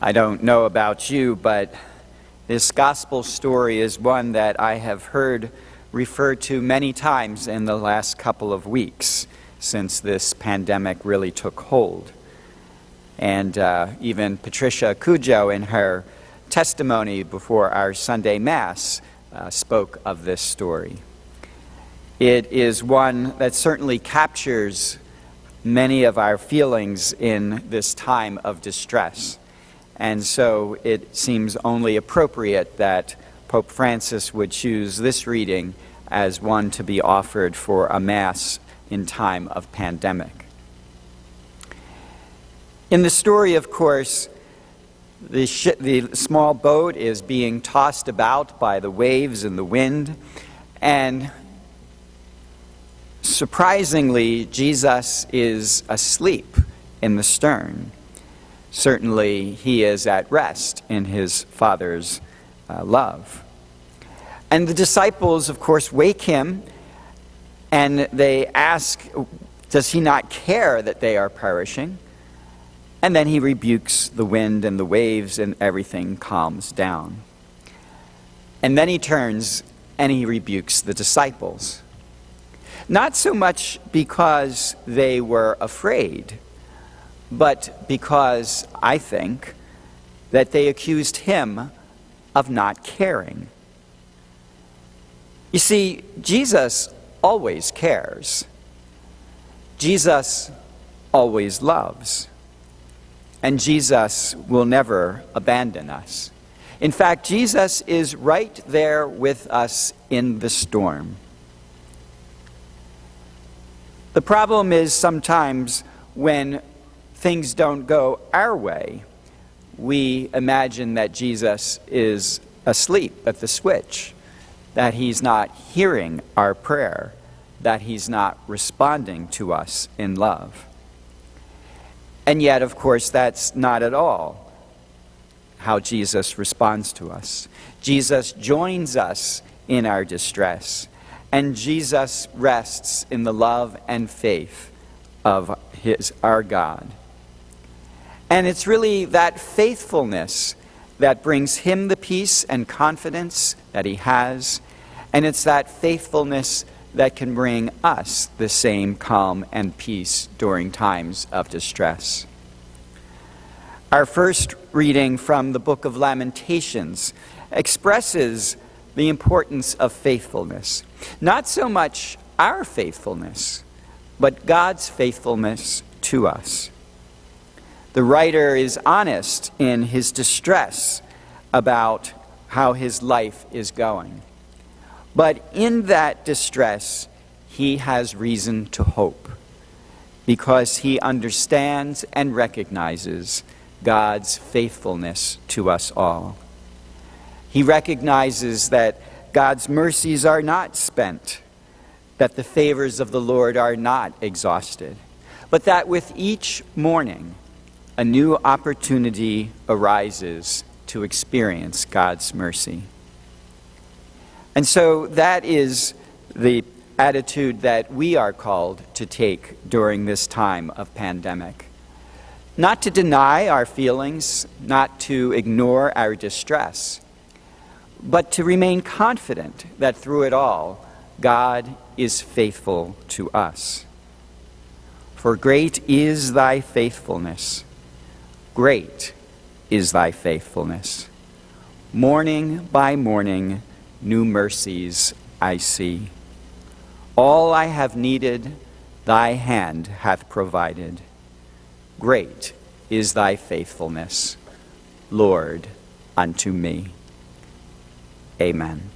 I don't know about you, but this gospel story is one that I have heard referred to many times in the last couple of weeks since this pandemic really took hold. And even Patricia Cujo, in her testimony before our Sunday Mass, spoke of this story. It is one that certainly captures many of our feelings in this time of distress. And so it seems only appropriate that Pope Francis would choose this reading as one to be offered for a Mass in time of pandemic. In the story, of course, the small boat is being tossed about by the waves and the wind, and surprisingly, Jesus is asleep in the stern. Certainly, he is at rest in his Father's love. And the disciples, of course, wake him, and they ask, does he not care that they are perishing? And then he rebukes the wind and the waves, and everything calms down. And then he turns and he rebukes the disciples. Not so much because they were afraid, but because, I think, that they accused him of not caring. You see, Jesus always cares. Jesus always loves. And Jesus will never abandon us. In fact, Jesus is right there with us in the storm. The problem is sometimes when things don't go our way, we imagine that Jesus is asleep at the switch, that he's not hearing our prayer, that he's not responding to us in love. And yet, of course, that's not at all how Jesus responds to us. Jesus joins us in our distress, and Jesus rests in the love and faith of our God. And it's really that faithfulness that brings him the peace and confidence that he has, and it's that faithfulness that can bring us the same calm and peace during times of distress. Our first reading from the book of Lamentations expresses the importance of faithfulness. Not so much our faithfulness, but God's faithfulness to us. The writer is honest in his distress about how his life is going. But in that distress, he has reason to hope, because he understands and recognizes God's faithfulness to us all. He recognizes that God's mercies are not spent, that the favors of the Lord are not exhausted, but that with each morning, a new opportunity arises to experience God's mercy. And so that is the attitude that we are called to take during this time of pandemic. Not to deny our feelings, not to ignore our distress, but to remain confident that through it all, God is faithful to us. For great is thy faithfulness. Great is thy faithfulness. Morning by morning, new mercies I see. All I have needed, thy hand hath provided. Great is thy faithfulness, Lord, unto me. Amen.